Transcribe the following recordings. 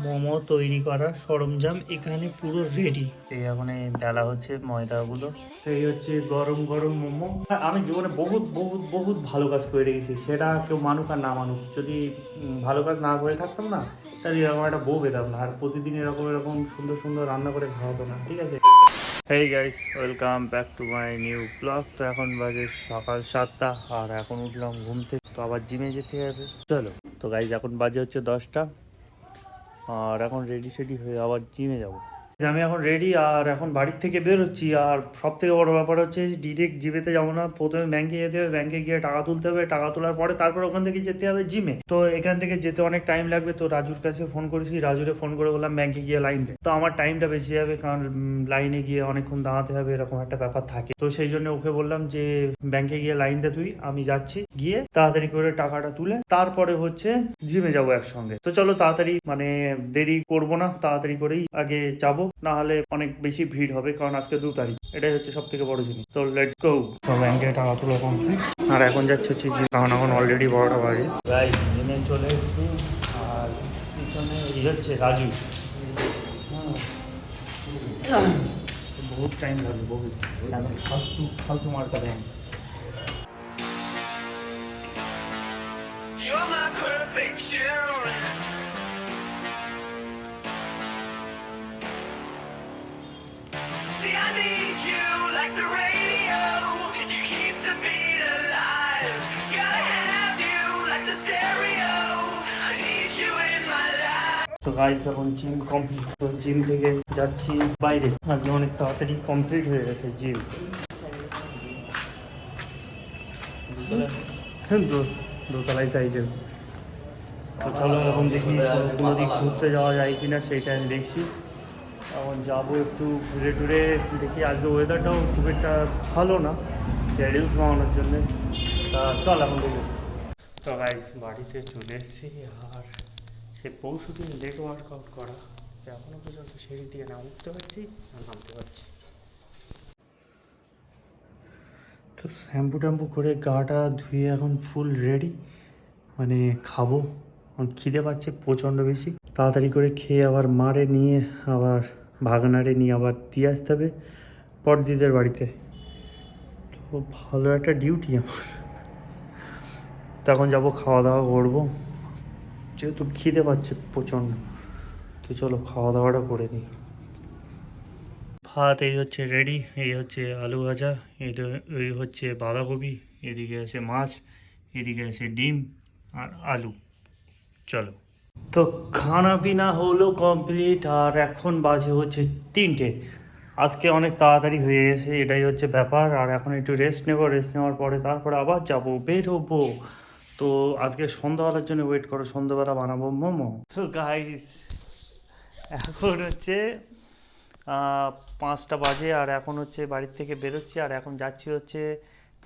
মোমো তৈরি করার সরঞ্জাম এখানে পুরো রেডি। এই এখন ডালা হচ্ছে ময়দাগুলো। এই হচ্ছে গরম গরম মোমো। আমি জীবনে বহুত বহুত বহুত ভালো কাজ করে রেখেছি, সেটা কেউ মানুক আর না মানুক। যদি ভালো কাজ না করে থাকতাম না, তাহলে এরকম একটা বউ পেতাম না, আর প্রতিদিন এরকম এরকম সুন্দর সুন্দর রান্না করে খাওয়াতো না। ঠিক আছে। Hey guys, welcome back to my new blog. তো এখন বাজে সকাল 7টা, আর এখন উঠলাম ঘুম থেকে, তো আবার জিমে যেতে হবে। চলো। তো গাইস এখন বাজে হচ্ছে 10টা, আর এখন রেডি সেডি হয়ে আবার জিমে যাব। আমি এখন রেডি, আর এখন বাড়ির থেকে বেরোচ্ছি। আর সব থেকে বড় ব্যাপার হচ্ছে ডিরেক্ট জিমেতে যাবো না, প্রথমে ব্যাংকে যেতে হবে, ব্যাংকে গিয়ে টাকা তুলতে হবে, টাকা তোলার পরে তারপর ওখান থেকে যেতে হবে জিমে। তো এখান থেকে যেতে অনেক টাইম লাগবে। তো রাজুর কাছে ফোন করেছি, রাজুরে ফোন করে বললাম ব্যাংকে গিয়ে লাইন দে। তো আমার টাইমটা বেশি যাবে, কারণ লাইনে গিয়ে অনেকক্ষণ দাঁড়াতে হবে, এরকম একটা ব্যাপার থাকে। তো সেই জন্য ওকে বললাম যে ব্যাংকে গিয়ে লাইন দে তুই, আমি যাচ্ছি, গিয়ে তাড়াতাড়ি করে টাকাটা তুলে তারপরে হচ্ছে জিমে যাবো একসঙ্গে। তো চলো তাড়াতাড়ি, মানে দেরি করব না, তাড়াতাড়ি করেই আগে যাবো, না হলে অনেক বেশি ভিড় হবে, কারণ আজকে 2 তারিখ। এটাই হচ্ছে সব থেকে বড় জিনিস। তো লেটস গো। সব ব্যাংকে টাকা তোলা কমপ্লিট, আর এখন যাচ্ছে হচ্ছে জিম, কারণ এখন অলরেডি 12টা বাজে। গাইস জিমে চলে এসেছি, আর পিছনে এই হচ্ছে রাজু। বহুত টাইম লাগবে, বহুত ফালতু ফালতু মার্কা দেন। You're my perfection. See, I need you like the radio. You keep the beat alive. Gotta have you like the stereo. I need you in my life. তো গাইস এখন জিম কমপ্লিট, তো gym থেকে যাচ্ছি বাইরে। আজকে অনেক তাড়াতাড়ি complete হয়ে গেছে জিম। দোতলায় সাইডে। তো চলো এখন দেখি কোনো দিক ঘুরতে যাওয়া যায় কিনা, সেইটা আমি দেখছি। এখন যাবো একটু ঘুরে টুরে দেখি। আজকে ওয়েদারটাও খুব একটা ভালো না রিলস বানানোর জন্যে। তা চল এখন দেখি। তো গাইস বাড়িতে চলে এসেছি, আর সে পরশুদিন লেট ওয়ার্কআউট করা, এখনও পর্যন্ত সিঁড়ি দিয়ে না উঠতে পারছি না নামতে পারছি। তো শ্যাম্পু ট্যাম্পু করে গাটা ধুয়ে এখন ফুল রেডি, মানে খাবো। এখন খিদে পাচ্ছে প্রচণ্ড বেশি। তাড়াতাড়ি করে খেয়ে আবার মারে নিয়ে, আবার ভাগনারে নিয়ে আবার দিয়ে আসতে হবে পরদিদের বাড়িতে। তো ভালো একটা ডিউটি আমার। তখন যাবো, খাওয়া দাওয়া করবো, যেহেতু খিদে পাচ্ছে প্রচণ্ড। তো চলো খাওয়া দাওয়াটা করে নিই। ভাত এই হচ্ছে রেডি, এই হচ্ছে আলু ভাজা, এই হচ্ছে বাঁধাকপি, এদিকে আছে মাছ, এদিকে আছে ডিম আর আলু। চলো। তো খানা পিনা হলো কমপ্লিট, আর এখন বাজে হচ্ছে 3টে। আজকে অনেক তাড়াতাড়ি হয়ে গেছে, এটাই হচ্ছে ব্যাপার। আর এখন একটু রেস্ট নেবো, রেস্ট নেওয়ার পরে তারপরে আবার যাবো, বের হবো। তো আজকে সন্ধ্যাবেলার জন্য ওয়েট করো, সন্ধ্যাবেলা বানাবো মোমো। তো গাইস এখন হচ্ছে 5টা বাজে, আর এখন হচ্ছে বাড়ির থেকে বেরোচ্ছি, আর এখন যাচ্ছি হচ্ছে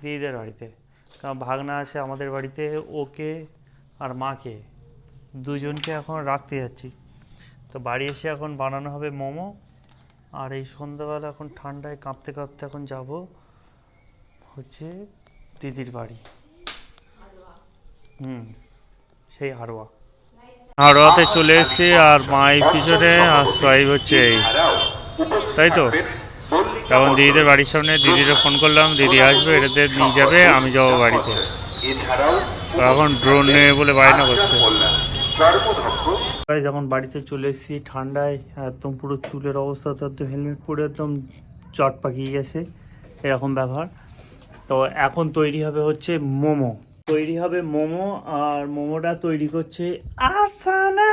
দিদিদের বাড়িতে। কারণ ভাগনা আছে আমাদের বাড়িতে, ওকে আর মাকে দুজনকে এখন রাখতে যাচ্ছি। তো বাড়ি এসে এখন বানানো হবে মোমো, আর এই সন্ধ্যাবেলা এখন ঠান্ডায় কাঁপতে কাঁপতে এখন যাব হচ্ছে দিদির বাড়ি। সেই হাড়োয়াতে চলে এসেছি, আর মাই পিছনে আর সোয়াইব হচ্ছে এই, তাই তো। এখন দিদিদের বাড়ির সামনে, দিদিরে ফোন করলাম, দিদি আসবে, এটাতে নিয়ে যাবে, আমি যাবো বাড়িতে। তো এখন ড্রোন নেবে বলে বায়না করছে। যখন বাড়িতে চলে এসেছি ঠান্ডায়, একদম পুরো চুলের অবস্থা তো একদম, হেলমেট পরে একদম চট পাকিয়ে গেছে, এরকম ব্যাপার। তো এখন তৈরি হবে হচ্ছে মোমো, তৈরি হবে মোমো। আর মোমোটা তৈরি করছে আফসানা।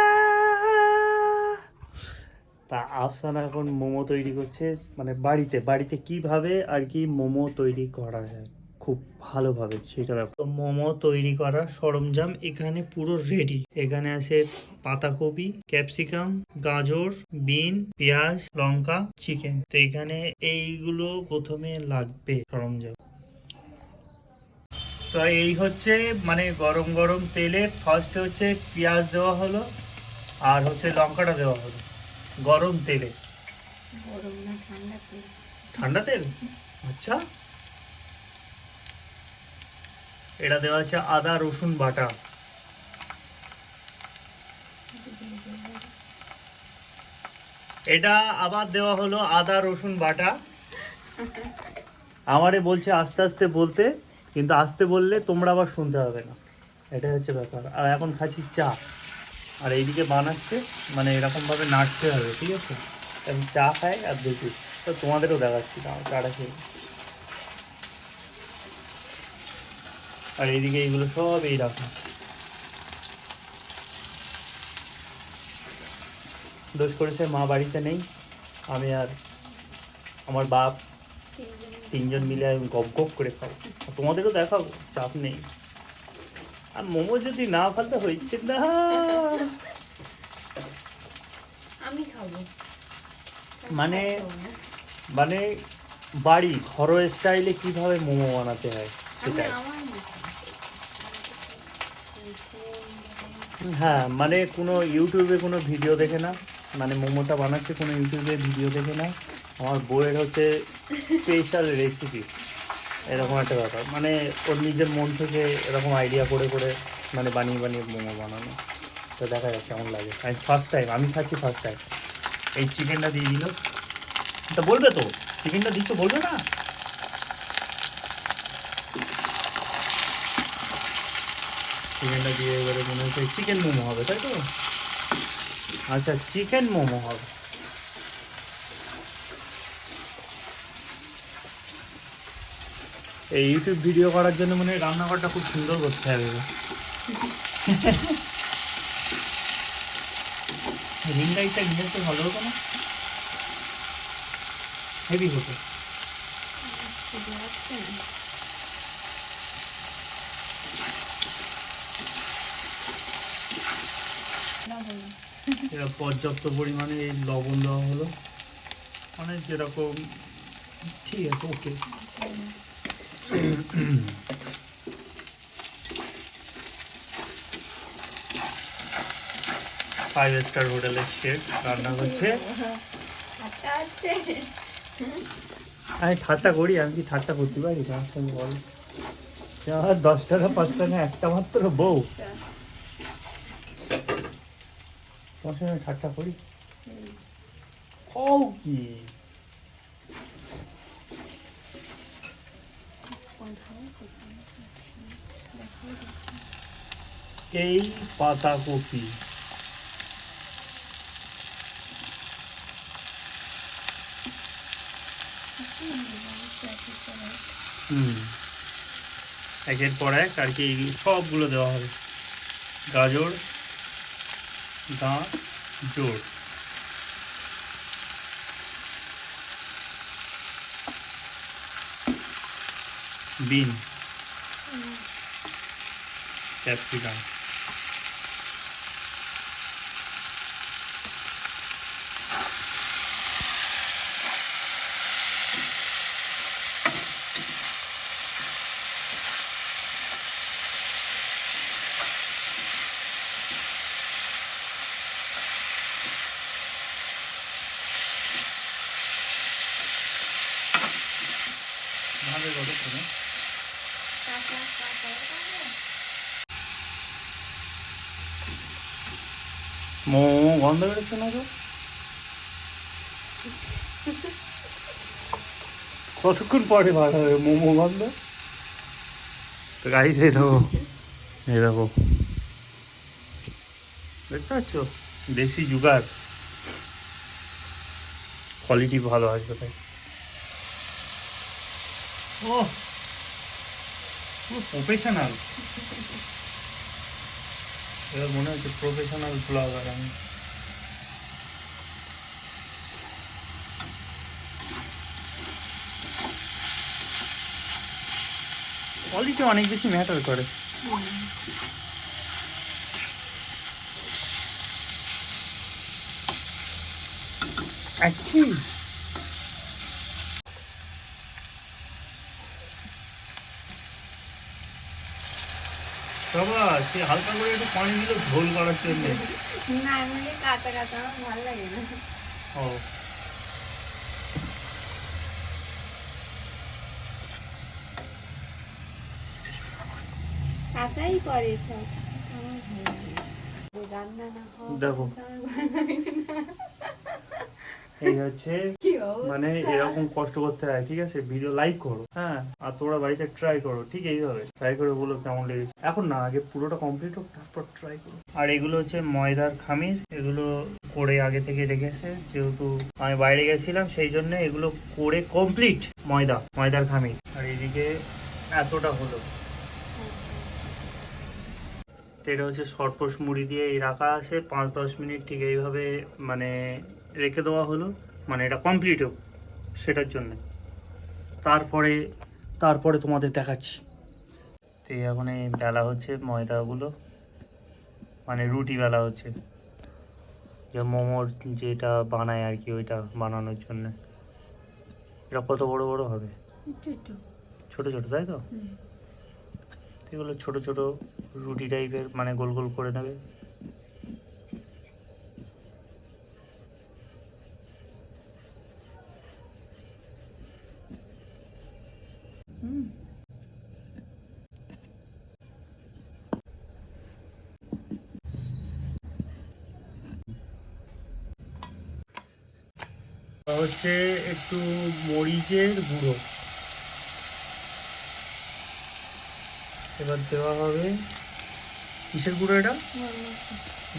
তা আফসানা এখন মোমো তৈরি করছে, মানে বাড়িতে বাড়িতে কিভাবে আর কি মোমো তৈরি করা যায় খুব ভালোভাবে, সেটা ব্যাপার। তো মোমো তৈরি করার সরঞ্জাম এখানে পুরো রেডি। এখানে আছে পাতাকপি, ক্যাপসিকাম, গাজর, বিন, পেঁয়াজ, লঙ্কা, চিকেন। তো এখানে এইগুলো প্রথমে লাগবে সরঞ্জাম। তো এই হচ্ছে, মানে গরম গরম তেলে ফার্স্টে হচ্ছে পেঁয়াজ দেওয়া হলো, আর হচ্ছে লঙ্কাটা দেওয়া হলো গরম তেলে। গরম না, ঠান্ডা তেল। ঠান্ডা তেল, আচ্ছা। এটা দেওয়া হচ্ছে আদা, রসুন বাটা। এটা আবার দেওয়া হলো আদা রসুন বাটা। আমারে বলছে আস্তে আস্তে বলতে, কিন্তু আস্তে বললে তোমরা আবার শুনতে হবে না, এটা হচ্ছে ব্যাপার। আর এখন খাচ্ছি চা, আর এইদিকে বানাচ্ছে, মানে এরকমভাবে নাড়তে হবে, ঠিক আছে? আমি চা খাই আর দেখি, তো তোমাদেরও দেখাচ্ছি না চাটা খেয়ে। আর এইদিকে এইগুলো সব এই রাখা। দোষ করেছে মা বাড়িতে নেই, আমি আর আমার বাপ তিনজন মিলে গপ গপ করে খাবো। তোমাদেরও দেখাবো, চাপ নেই। আর মোমো যদি না ফেলতে হচ্ছে না, আমি খাবো মানে মানে বাড়ি ঘরোয়া স্টাইলে কিভাবে মোমো বানাতে হয় সেটাই। হ্যাঁ, মানে কোনো ইউটিউবে কোনো ভিডিও দেখে না, মানে মোমোটা বানাচ্ছে কোনো ইউটিউবে ভিডিও দেখে না, আমার বউয়ের হচ্ছে স্পেশাল রেসিপি, এরকম একটা ব্যাপার। মানে ওর নিজের মন থেকে এরকম আইডিয়া করে করে মানে বানিয়ে বানিয়ে মোমো বানানো। তো দেখা যাক কেমন লাগে। আমি ফার্স্ট টাইম, আমি খাচ্ছি ফার্স্ট টাইম। এই চিকেনটা দিয়ে দিল, তা বলবে তো চিকেনটা দিচ্ছ, বলবে না? চিকেনটা দিয়ে এবারে মনে হচ্ছে চিকেন মোমো হবে, তাই তো? আচ্ছা, চিকেন মোমো হবে। এই ইউটিউব ভিডিও করার জন্য মানে রান্নাঘরটা খুব সুন্দর করতে হবে। রিং লাইটটা নিয়ে আসতে ভালো হতো না? হেভি হতো। এরা পর্যাপ্ত পরিমাণে এই লবণ দেওয়া হলো, মানে যেরকম, ঠিক আছে, ওকে। 5 স্টার হোটেলের শেফ রান্না করছে। আমি ঠাট্টা করি, আমি কি ঠাট্টা করতে পারি তোমার সঙ্গে? বল, আমার 10 টাকা 5 টাকা একটা মাত্র বউ, তোমার সঙ্গে ঠাট্টা করি? ও কি এই পাতাকপি, একের পর এক আর কি সবগুলো দেওয়া হবে। গাজর, গাজর, বিন, ক্যাপসিকাম, ভালো করে শুনে মোমো গন্ধ বেরোচ্ছে না তো? কতক্ষণ পরে বার হবে মোমো গন্ধ? তো গাইস এই দেখো, এই দেখো, দেখতে পাচ্ছ? দেশি জুগার, কোয়ালিটি ভালো আসবে তাই। ও প্রফেশনাল, এবার মনে হচ্ছে প্রফেশনাল ব্লগার আমি। কোয়ালিটি অনেক বেশি ম্যাটার করে। আচ্ছা, বাবা সে হালকা করে একটু পানি দিল ঝোল করার জন্য। না, এমনি কাঁচা কাঁচা আমার ভালো লাগে না। ও কাঁচাই করে সব, আমার ভালো লাগে না। রান্না না হওয়া দেখো, আমার ভালো লাগে না। এই হচ্ছে মানে এরকম কষ্ট করতে হয়, ঠিক আছে? ভিডিও লাইক করো, হ্যাঁ, আর তোমরা বাড়িতে ট্রাই করো, ঠিক এইভাবে ট্রাই করে বলো কেমন লেগেছে। এখন না, আগে পুরোটা কমপ্লিট হোক তারপর ট্রাই করো। আর এগুলো হচ্ছে ময়দার খামির, এগুলো করে আগে থেকে রেখেছে, যেহেতু আমি বাইরে গেছিলাম সেই জন্য এগুলো করে কমপ্লিট। ময়দার খামির। আর এদিকে এতটা হলো, এটা হচ্ছে সরপোষ মুড়ি দিয়ে এই রাখা আছে 5-10 মিনিট, ঠিক এইভাবে মানে রেখে দেওয়া হলো, মানে এটা কমপ্লিট হোক সেটার জন্য। তারপরে তোমাদের দেখাচ্ছি। তো এখন এই বেলা হচ্ছে ময়দাগুলো, মানে রুটি বেলা হচ্ছে, যে মোমোর যেটা বানায় আর কি, ওইটা বানানোর জন্য। এটা কত বড় বড় হবে? ছোট ছোট, তাই তো? এগুলো ছোট ছোট রুটি টাইপের, মানে গোল গোল করে নেবে। হচ্ছে একটু মরিচের গুঁড়ো, এবার দেওয়া হবে কিসের গুঁড়ো? এটা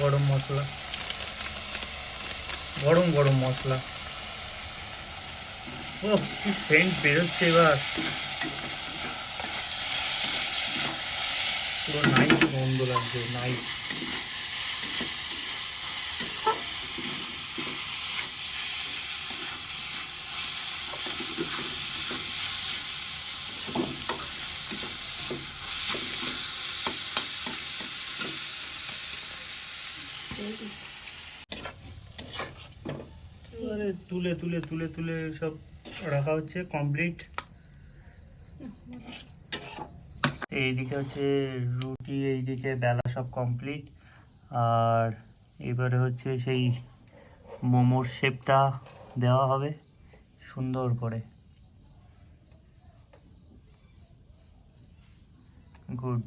গরম মশলা, গরম মশলা। ও কি সেন্ট বেরোচ্ছে এবার, পুরো নাইস গন্ধ লাগছে, নাইস। এবারে তুলে তুলে তুলে তুলে সব রাখা হচ্ছে কমপ্লিট। এইদিকে হচ্ছে রুটি, এইদিকে বেলা সব কমপ্লিট। আর এবারে হচ্ছে সেই মোমোর শেপটা দেওয়া হবে সুন্দর করে। গুড।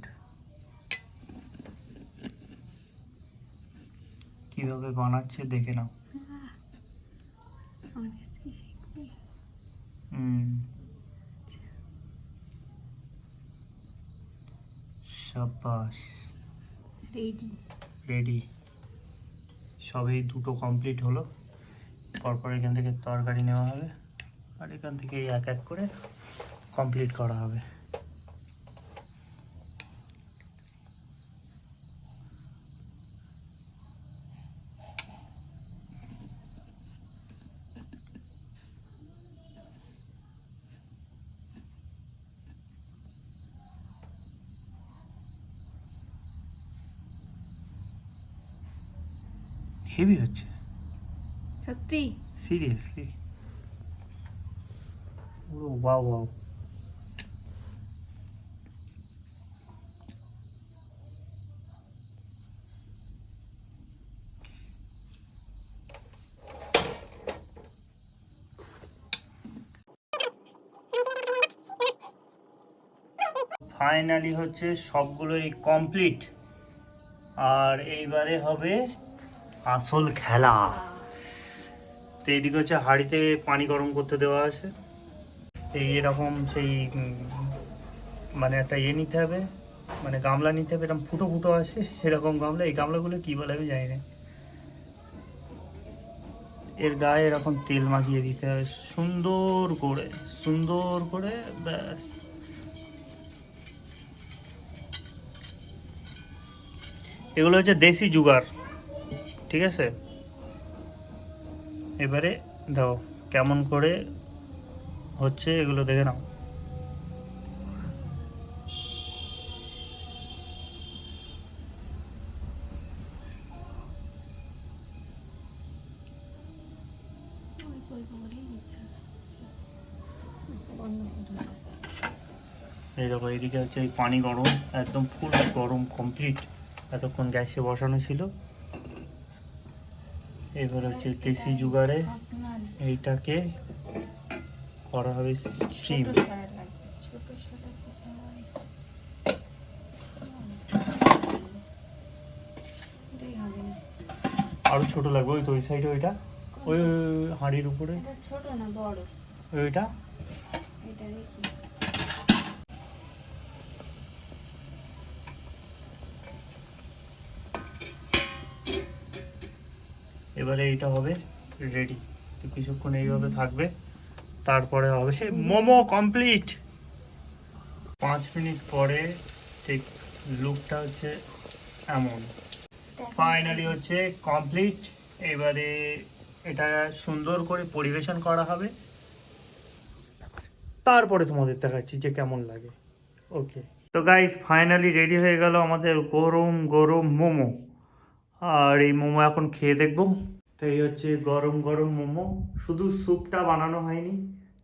কিভাবে বানাচ্ছে দেখে নাও। শাবাশ, রেডি। সবই দুটো কমপ্লিট হলো। পরপর এখান থেকে তরকারি নেওয়া হবে, আর এখান থেকে এক এক করে কমপ্লিট করা হবে। হেভি হচ্ছে সত্যি, সিরিয়াসলি। ও ওয়াও ওয়াও। ফাইনালি হচ্ছে সবগুলোই কমপ্লিট। আর এইবারে হবে আসল খেলা। তো এইদিকে হচ্ছে হাঁড়িতে পানি গরম করতে দেওয়া আছে। এই এরকম সেই মানে একটা নিতে হবে, মানে গামলা নিতে হবে, এরকম ফুটো ফুটো আছে সেরকম গামলা। এই গামলাগুলো কী বলে আমি জানি না। এর গায়ে এরকম তেল মাখিয়ে দিতে হবে সুন্দর করে, ব্যাস। এগুলো হচ্ছে দেশি জুগার, ঠিক আছে? এবারে দাও কেমন করে হচ্ছে এগুলো দেখে নাও। এই দেখো, এইদিকে হচ্ছে এই পানি গরম, একদম ফুল গরম কমপ্লিট। এতক্ষণ গ্যাসে বসানো ছিল। এবার হচ্ছে দেশি জুগারে এইটাকে করা হবে স্টিম। আরো ছোট লাগবে, ওই তো ওই সাইডে ওইটা ওই হাঁড়ির উপরে এটা ছোট না বড়? ওইটা এটা দেখি। এবারে এইটা হবে রেডি। তো কিছুক্ষণ এইভাবে থাকবে, তারপরে হবে মোমো কমপ্লিট। 5 মিনিট পরে ঠিক লুকটা হচ্ছে এমন, ফাইনালি হচ্ছে কমপ্লিট। এবারে এটা সুন্দর করে পরিবেশন করা হবে, তারপরে তোমাদের দেখাচ্ছি যে কেমন লাগে। ওকে, তো গাইস ফাইনালি রেডি হয়ে গেল আমাদের গরম গরম মোমো। আর এই মোমো এখন খেয়ে দেখবো। তো এই হচ্ছে গরম গরম মোমো, শুধু স্যুপটা বানানো হয়নি,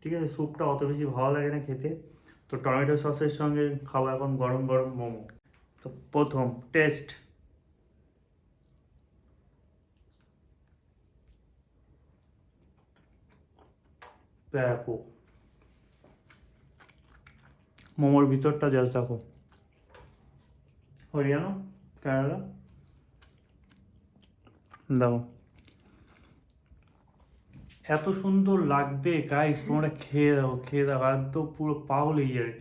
ঠিক আছে? স্যুপটা অত বেশি ভালো লাগে না খেতে, তো টমেটো সসের সঙ্গে খাবো এখন গরম গরম মোমো। তো প্রথম টেস্ট, ব্যাপক। মোমোর ভিতরটা জাস্ট দেখো, হরিয়ানা কেরালা, দেখো এত সুন্দর লাগবে গাইস, তোমরা খেয়ে দাও খেয়ে দাও, একদম পুরো পাগল হয়ে যাবে।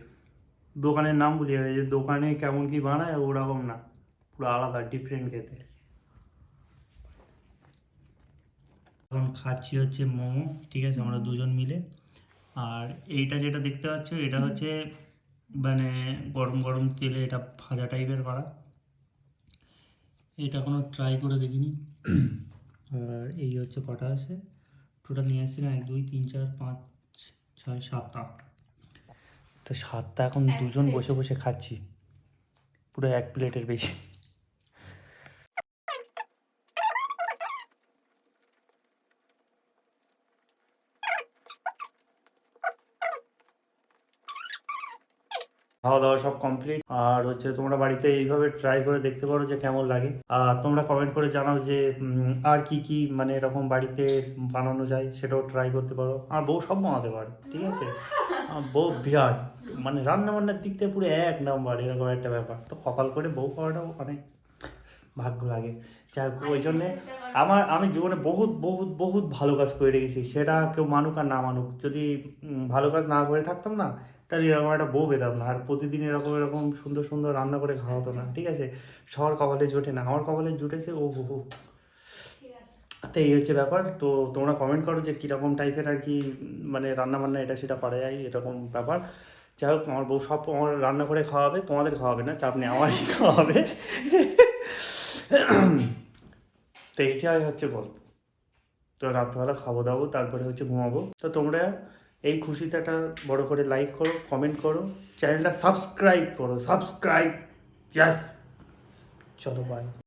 দোকানের নাম ভুলে যাবে, যে দোকানে কেমন কি বানায় ওরকম না, পুরো আলাদা ডিফারেন্ট খেতে। এখন খাচ্ছি হচ্ছে মোমো, ঠিক আছে, আমরা দুজন মিলে। আর এইটা যেটা দেখতে পাচ্ছ এটা হচ্ছে মানে গরম গরম তেলে এটা ভাজা টাইপের করা, এটা কোনো ট্রাই করে দেখিনি। আর এই হচ্ছে কটা আছে টোটাল নিয়ে আসছি না, 1 2 3 4 5 6 7 8, তো 7টা এখন দুজন বসে বসে খাচ্ছি, পুরো 1 প্লেটের বেশি। খাওয়া দাওয়া সব কমপ্লিট। আর হচ্ছে তোমরা বাড়িতে এইভাবে ট্রাই করে দেখতে পারো যে কেমন লাগে। আর তোমরা কমেন্ট করে জানাও যে আর কি কি মানে এরকম বাড়িতে বানানো যায়, সেটাও ট্রাই করতে পারো। আর বউ সব বানাতে পারে, ঠিক আছে? বউ বিরাট মানে রান্না বান্নার দিক থেকে পুরো 1 নাম্বার, এরকম একটা ব্যাপার। তো কপাল করে বউ পাওয়াটাও অনেক ভাগ্য লাগে। যাই হোক, ওই জন্যে আমি জীবনে বহুত বহুত বহুত ভালো কাজ করে রেখেছি, সেটা কেউ মানুক আর না মানুক। যদি ভালো কাজ না করে থাকতাম না, তাহলে এরকম একটা বউ পেতাম না, আর প্রতিদিন এরকম এরকম সুন্দর সুন্দর রান্না করে খাওয়াতো না, ঠিক আছে? সবার কপালে জোটে না, আমার কপালে জুটেছে। ও হো হো। তো এই হচ্ছে ব্যাপার। তো তোমরা কমেন্ট করো যে কীরকম টাইপের আর কি মানে রান্না বান্না এটা সেটা করা যায়, এরকম ব্যাপার। যাই হোক, আমার বউ সব আমার রান্না করে খাওয়াবে, তোমাদের খাওয়াবে না, চাপ নেই, আমারই খাওয়াবে। তো এইটাই হচ্ছে গল্প। তো রাত্রবেলা খাবো দাবো, তারপরে হচ্ছে ঘুমাবো। তো তোমরা এই খুশিতে একটা বড় করে লাইক করো, কমেন্ট করো, চ্যানেলটা সাবস্ক্রাইব করো, সাবস্ক্রাইব। ইয়াস, চলো বাই।